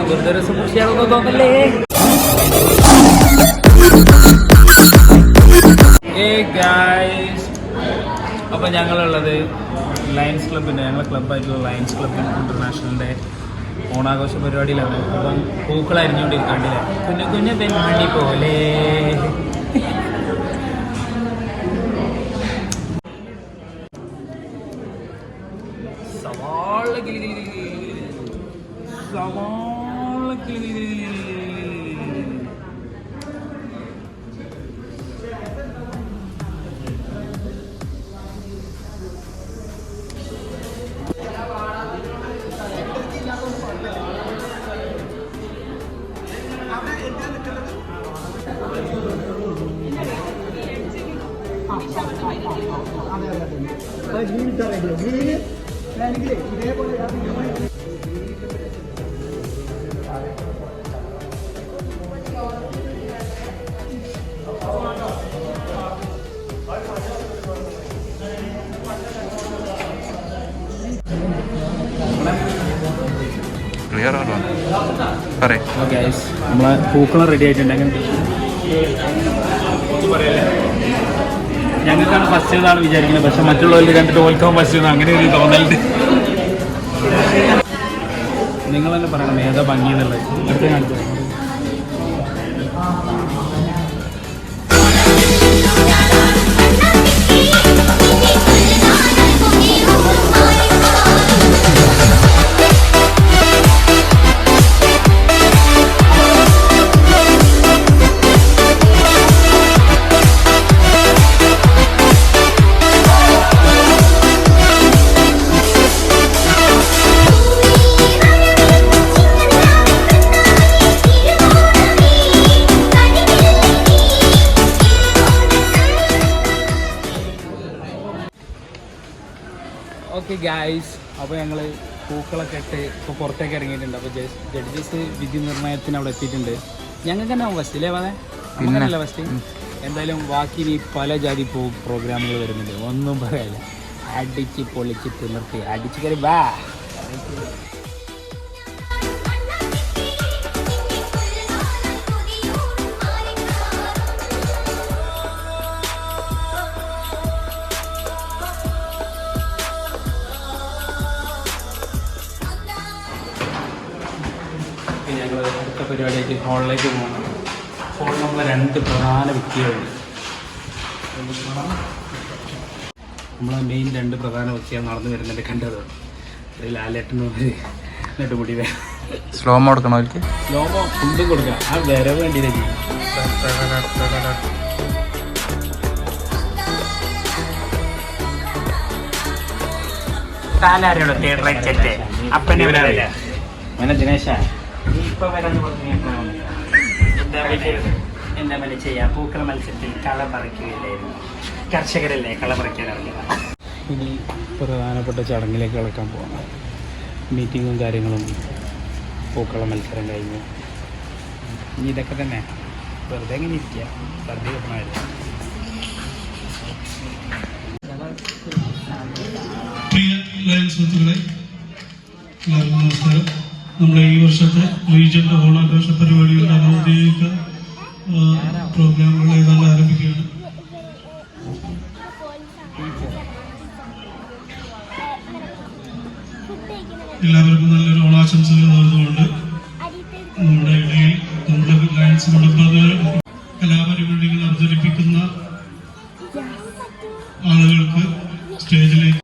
വെറുതെ രസം കുറിച്ചാണെന്ന് തോന്നല്ലേ. അപ്പോൾ ഞങ്ങളുള്ളത് ലയൺസ് ക്ലബിൻ്റെ, ഞങ്ങളെ ക്ലബ്ബായിട്ടുള്ള ലയൺസ് ക്ലബ് ഇൻ്റർനാഷണലിൻ്റെ ഓണാഘോഷ പരിപാടിയിലാണ്. അപ്പം പൂക്കൾ അരിഞ്ഞുകൊണ്ടിരിക്കാണ്ടില്ലേ, കുഞ്ഞു കുഞ്ഞു പെൺമണി പോലെ. സവാള കിളി സവാള കിളി. നമ്മളെ പൂക്കളം റെഡി ആയിട്ടുണ്ട്. ഞങ്ങൾക്കാണ് ഫസ്റ്റ് ഇതാണ് വിചാരിക്കുന്നത്, പക്ഷെ മറ്റുള്ളവർക്ക് കണ്ടിട്ട് ഓൽക്കാൻ ഫസ്റ്റ് അങ്ങനെ ഒരു തോന്നലുണ്ട്. നിങ്ങൾ തന്നെ പറയണം ഏതാ ഭംഗിയെന്നുള്ളത്. അടുത്ത കാണിച്ചു ഓക്കെ ഗായ്സ്. അപ്പോൾ ഞങ്ങൾ പൂക്കളൊക്കെ ഇട്ട് ഇപ്പോൾ പുറത്തേക്ക് ഇറങ്ങിയിട്ടുണ്ട്. അപ്പോൾ ജഡ്ജസ് വിധി നിർണ്ണയത്തിന് അവിടെ എത്തിയിട്ടുണ്ട്. ഞങ്ങൾക്ക് തന്നെ ഫസ്റ്റ് അല്ലേ അതെ അങ്ങനെയല്ല ഫസ്റ്റ്. എന്തായാലും ബാക്കി ഇനി പല ജാതി പ്രോഗ്രാമുകൾ വരുന്നുണ്ട്, ഒന്നും പറയാനില്ല. അടിച്ച് പൊളിച്ച് തിമിർത്തി അടിച്ച് കയറി വാ. ഞങ്ങൾ അടുത്ത പരിപാടിയായിട്ട് ഹോളിലേക്ക് പോകണം. ഹോളിൽ നമ്മളെ 2 പ്രധാന വ്യക്തികളുണ്ട്. നമ്മളെ മെയിൻ 2 പ്രധാന വ്യക്തികൾ നടന്നു വരുന്നുണ്ട് കണ്ടത്. ലാലേട്ടനും നെട്ടുമുടി സ്ലോമോ കൊടുക്കണോ? അവർക്ക് സ്ലോമോ ഫുഡും കൊടുക്കാം. ആ വരവ് വേണ്ടിയില്ല ചെയ്യും. ദിനേശ ഇപ്പൊ വരാന്ന് പറഞ്ഞു. എന്താ മല ചെയ്യാം. പൂക്കള മത്സരത്തിൽ കള പറിക്കുകയില്ലായിരുന്നു. കർഷകരല്ലേ കള പറിക്കാനറിയില്ല. ഇനി പ്രധാനപ്പെട്ട ചടങ്ങിലേക്ക് കിടക്കാൻ പോകണം. മീറ്റിങ്ങും കാര്യങ്ങളും പൂക്കള മത്സരം കഴിഞ്ഞു. ഇനി ഇതൊക്കെ തന്നെ വെറുതെ എങ്ങനെ ഇരിക്കുക, വെറുതെ കിട്ടണമായിരുന്നു. പ്രിയ ലയൺസ് സുഹൃത്തുക്കളെ, എല്ലാവർക്കും നമസ്കാരം. നമ്മുടെ ഈ വർഷത്തെ റീജിയന്റെ ഓണാഘോഷ പരിപാടികളുടെ ഔദ്യോഗിക പ്രോഗ്രാമുകൾ ഏതാണ്ട് ആരംഭിക്കുകയാണ്. എല്ലാവർക്കും നല്ലൊരു ഓണാശംസകൾ നേർന്നുകൊണ്ട് നമ്മുടെ ഇടയിൽ നമ്മുടെ ലയൺസ് കലാപരിപാടികൾ അവതരിപ്പിക്കുന്ന ആളുകൾക്ക് സ്റ്റേജിലേക്ക്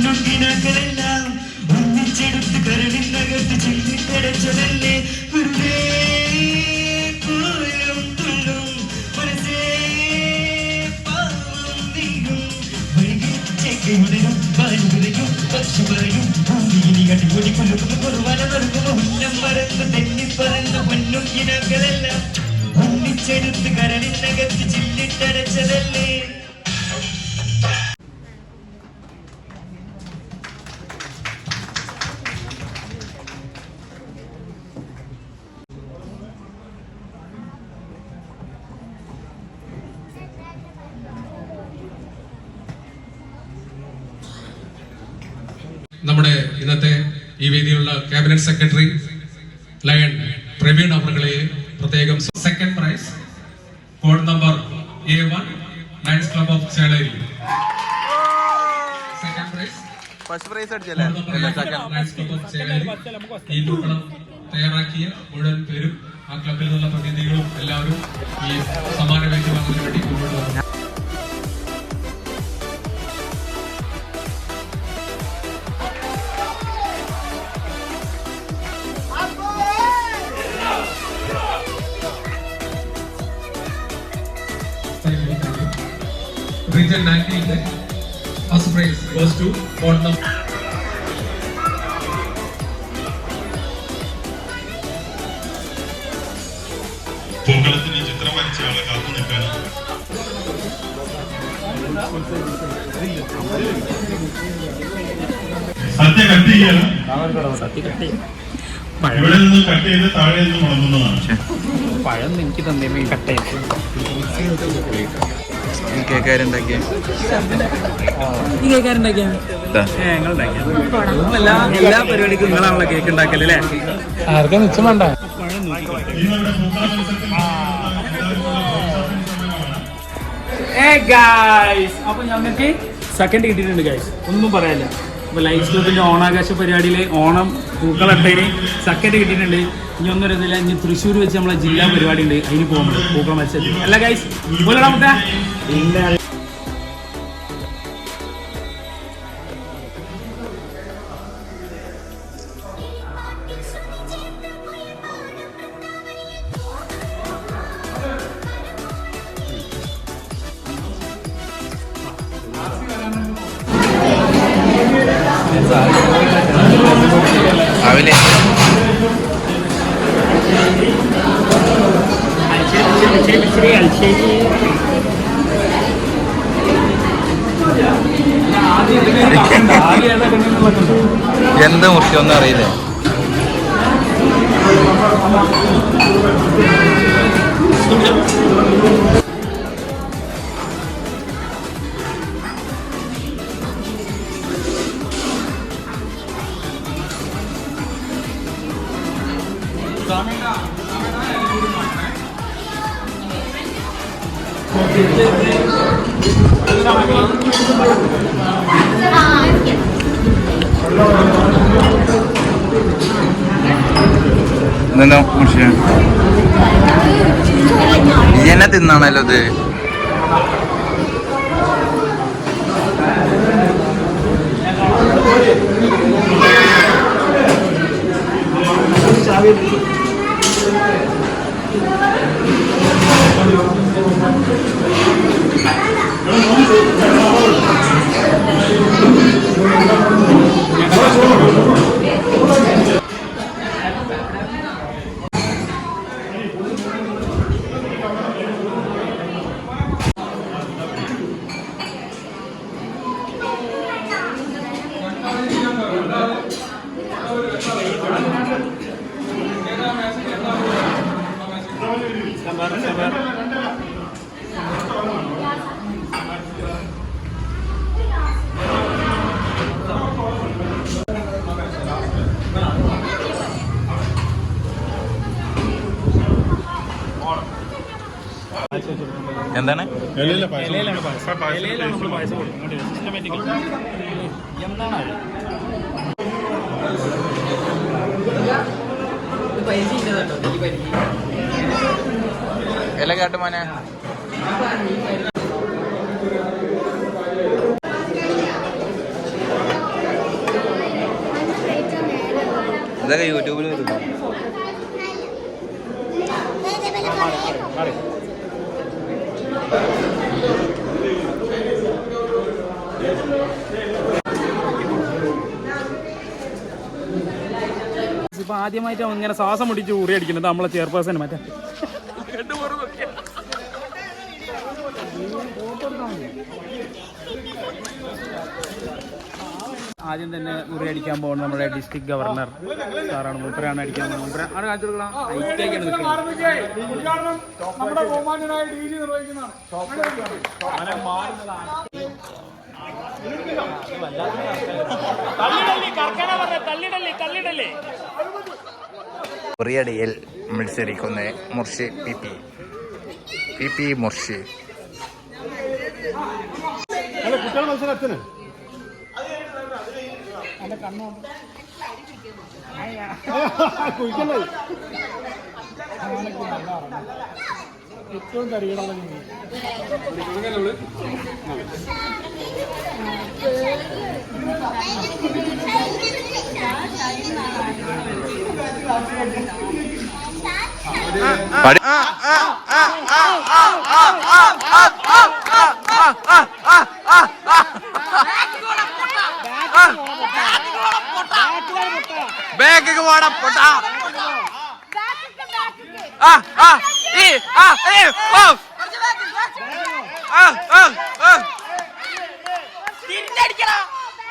പൊന്നുകിനകളെല്ലാം ഒന്നിച്ചെടുത്ത് കരളിനകത്ത് ചില്ലിക്കടച്ചതല്ലേ വെറുതെ പോലും തുള്ളും മനസ്സേ പാവം നീയും വഴികേച്ചേക്കയുടനും പാലുകുലയും പക്ഷി പറയും ഭൂമിയിനി കണ്ടുകൂടി കൊല്ലുന്നു കുറവാന മറുകുമോ ഉന്നം മറന്ന് തെന്നിപ്പറന്ന പൊന്നുകിനകളെല്ലാം ഒന്നിച്ചെടുത്ത് കരളിനകത്ത് ചില്ലിട്ടടച്ചതല്ലേ. നമ്മുടെ ഇന്നത്തെ ഈ വേദിയിലുള്ള ക്യാബിനറ്റ് സെക്രട്ടറി ലയൺ പ്രവീൺ അവர்களെ പ്രത്യേകം second prize code number A1 lions club of Cheleri. Second prize first prize അടിച്ചല്ലേ? Lions club of Cheleri. ഈ പൂക്കളം തയ്യാറാക്കിയ മുഴുവൻ പേരും ആ ക്ലബിൽ നിന്നുള്ള പ്രതിനിധികളും എല്ലാവരും ഈ സമ്മാന വേദി വാങ്ങുന്നതിന് വേണ്ടി മുന്നോട്ട് വന്നു. Region 19, first prize goes to Port of പൂക്കളത്തിന് ചിത്രം വരച്ച ആളെ കാത്തു നിൽക്കാൻ സത്യ കട്ട് ചെയ്യണം. ഇവിടെ നിന്ന് കട്ട് ചെയ്ത് താഴെ നിന്ന് മുടങ്ങുന്നതാണ്. പഴം എനിക്ക് തന്നെ കട്ട് കേക്കാരുണ്ടാക്കിയ ഈ കേക്കാരുണ്ടാക്കിയ എല്ലാ പരിപാടിക്കും നിങ്ങളാണല്ലോ കേക്ക് ഉണ്ടാക്കല്ലേ? ആർക്കും മിച്ചം വേണ്ട. ഇന്നിവിടെ പൂക്കള മത്സരത്തിൽ അപ്പൊ ഞങ്ങൾക്ക് സെക്കൻഡ് കിട്ടിയിട്ടുണ്ട് ഗൈസ്, ഒന്നും പറയാനില്ല. അപ്പൊ ലൈഫ് ക്ലബിന്റെ ഓണാകാശ പരിപാടിയില് ഓണം പൂക്കളട്ടേന് സെക്കൻഡ് കിട്ടിയിട്ടുണ്ട്. ഇനി ഒന്നും അറിയത്തില്ല, ഇനി തൃശ്ശൂർ വെച്ച് നമ്മളെ ജില്ലാ പരിപാടി ഉണ്ട്, അതിന് പോകുന്നുണ്ട് പൂക്കള മത്സരത്തിൽ. അല്ല ഗൈസ് പോലടാമത്തെ ഇല്ല. രാവിലെ എന്ത് മുറിക്കൊന്നും അറിയില്ലേ? ഇതെന്താ മുഷിയ ഇജന്നെ തിന്നാണല്ലോ ഇത്. എന്താണ് ഇല കാട്ടുമാനെ? ഇതൊക്കെ യൂട്യൂബിൽ വരുന്നു. ഇപ്പൊ ആദ്യമായിട്ട് അവൻ ഇങ്ങനെ ശ്വാസം മുടിച്ച് ഊറി അടിക്കുന്നത് നമ്മളെ ചെയർപേഴ്സൺ മറ്റേ ആദ്യം തന്നെ ഉറി അടിക്കാൻ പോകുന്നത് നമ്മുടെ ഡിസ്ട്രിക്ട് ഗവർണർ സാറാണ്. മൂപ്പരാണ് അടിക്കാൻ പോകുന്നത്. ഉറിയടിയിൽ മത്സരിക്കുന്ന മുർഷി പി മുർഷി. ഏറ്റവും തരികട ബാക്ക് പോടാ പൊട്ടാ.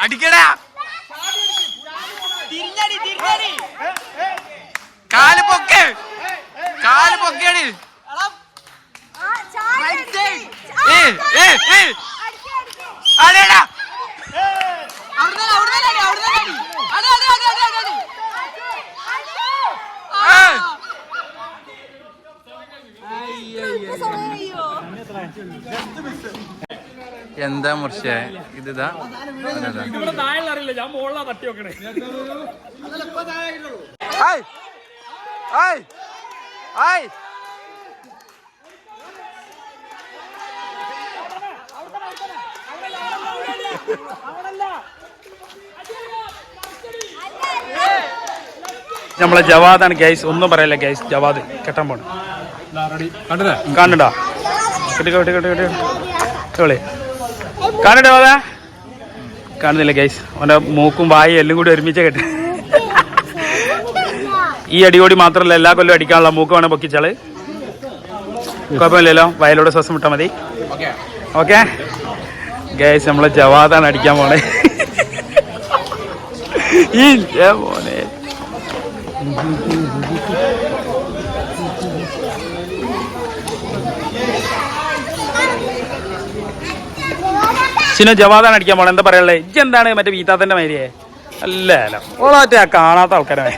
അടിക്കടാ കാല് പൊക്കേ പൊക്കേടി. അടേടാ എന്താ മുർഷേ ഇതാ താഴെ അറിയില്ല. ഞാൻ മോളിലാ തട്ടി വെക്കണേ. നമ്മളെ ജവാദാണ് ഗൈസ്. ഒന്നും പറയല്ല ഗൈസ്. ജവാദ് കെട്ടാൻ പോണം. കണ്ടോ കാണണ്ടോ? അതാ കാണുന്നില്ല ഗൈസ്. അവൻ്റെ മൂക്കും വായും എല്ലാം കൂടി ഒരുമിച്ച് കെട്ടി. ഈ അടിയോടി മാത്രമല്ല, എല്ലാ കൊല്ലം അടിക്കാനുള്ള മൂക്ക് വേണം പൊക്കിച്ചാള്. കുഴപ്പമില്ലല്ലോ. വയലോടെ ശ്വാസം വിട്ടാൽ മതി. ഓക്കെ ഗൈസ്, നമ്മളെ ജവാദാണ് അടിക്കാൻ പോണേ. ഈ മോനെ ചിന്ന ജവാദാണ് അടിക്കാൻ പോണേ. എന്താ പറയാനുള്ളത്? ഇജ്ജ് എന്താണ് മറ്റേ വീത്താത്തന്റെ മാതിരിയെ? അല്ല അല്ല, ഓളാറ്റ കാണാത്ത ആൾക്കാരാണ്.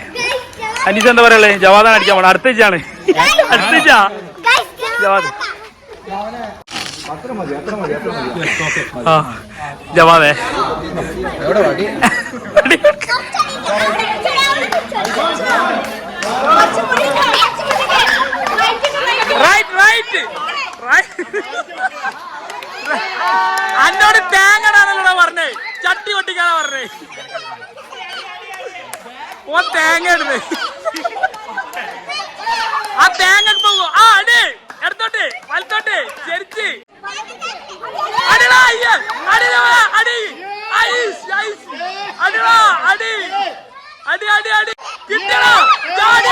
അനീസ് എന്താ പറയാനുള്ളത്? ജവാദാണ് അടിക്കാൻ പോണേ. അടുത്തിച്ചാണ് ജവാദ്. ജവാദേ അന്നോട് തേങ്ങടാണല്ലോ പറഞ്ഞേ. ചട്ടി പൊട്ടിക്കാനാ പറഞ്ഞേ. ഓ തേങ്ങ എടുത്ത് ആ തേങ്ങ പോകും. ആ അടി എടുത്തോട്ടെ വലത്തോട്ടെ ചെരിച്ച് അടിടാ. അടി അടി അടിടാ അടി അടി അടി അടി കിട്ടണോ? അടി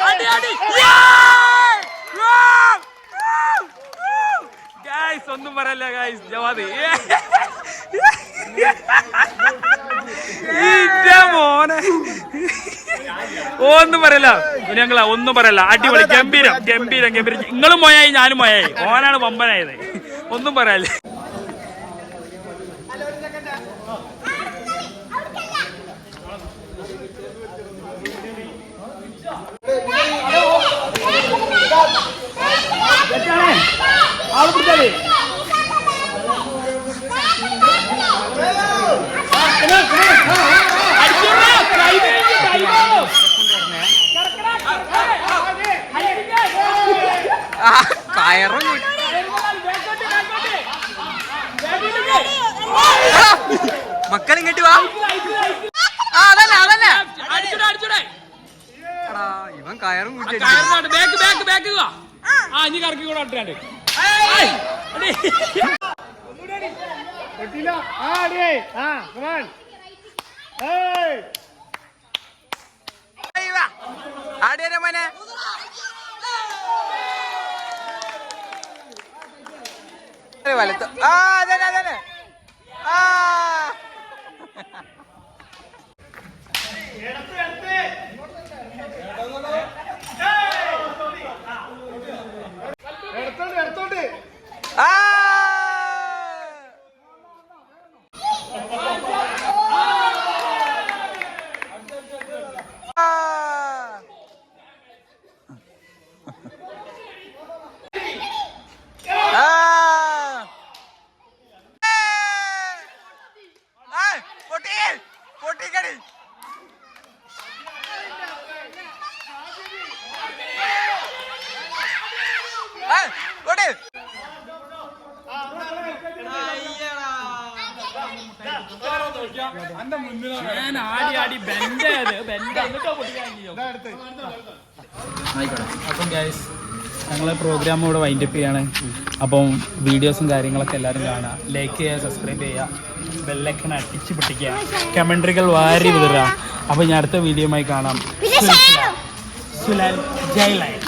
അടി അടി. ഗൈസ് ഒന്നും പറയല്ല ഗൈസ്. ജവാദ് മോനെ ഒന്നും പറയല്ല. ഞങ്ങളാ ഒന്നും പറയല്ല. അടിപൊളി ഗംഭീരം ഗംഭീരം ഗംഭീരം. നിങ്ങളും മൊയായി ഞാനും മൊയായി. ഓനാണ് വമ്പനായത്. ഒന്നും പറയല്ലേ. ആള് പിടിച്ചാലേ കയറും മക്കളും കെട്ടി വാ. അതല്ല അതല്ല അടിച്ചോടെ പൊട്ടിക്കാണ്ട് ആടിയാ മോനെ വലത്ത് അതന്നെ അതന്നെ പൊട്ടിക്കടി കൊടി ഞാൻ ആടി ആടി അപ്പം ഗൈസ് ഞങ്ങൾ പ്രോഗ്രാം ഇവിടെ വൈൻഡപ്പ് ചെയ്യാണ്. അപ്പം വീഡിയോസും കാര്യങ്ങളൊക്കെ എല്ലാവരും കാണുക, ലൈക്ക് ചെയ്യുക, സബ്സ്ക്രൈബ് ചെയ്യുക, ബെല്ലൈക്കൺ അടിച്ച് പൊട്ടിക്കുക, കമൻട്രികൾ വാരി വിതറുക. അപ്പോൾ ഞാൻ അടുത്ത വീഡിയോയുമായി കാണാം. സുലാൽ ജയ് ലൈൻ.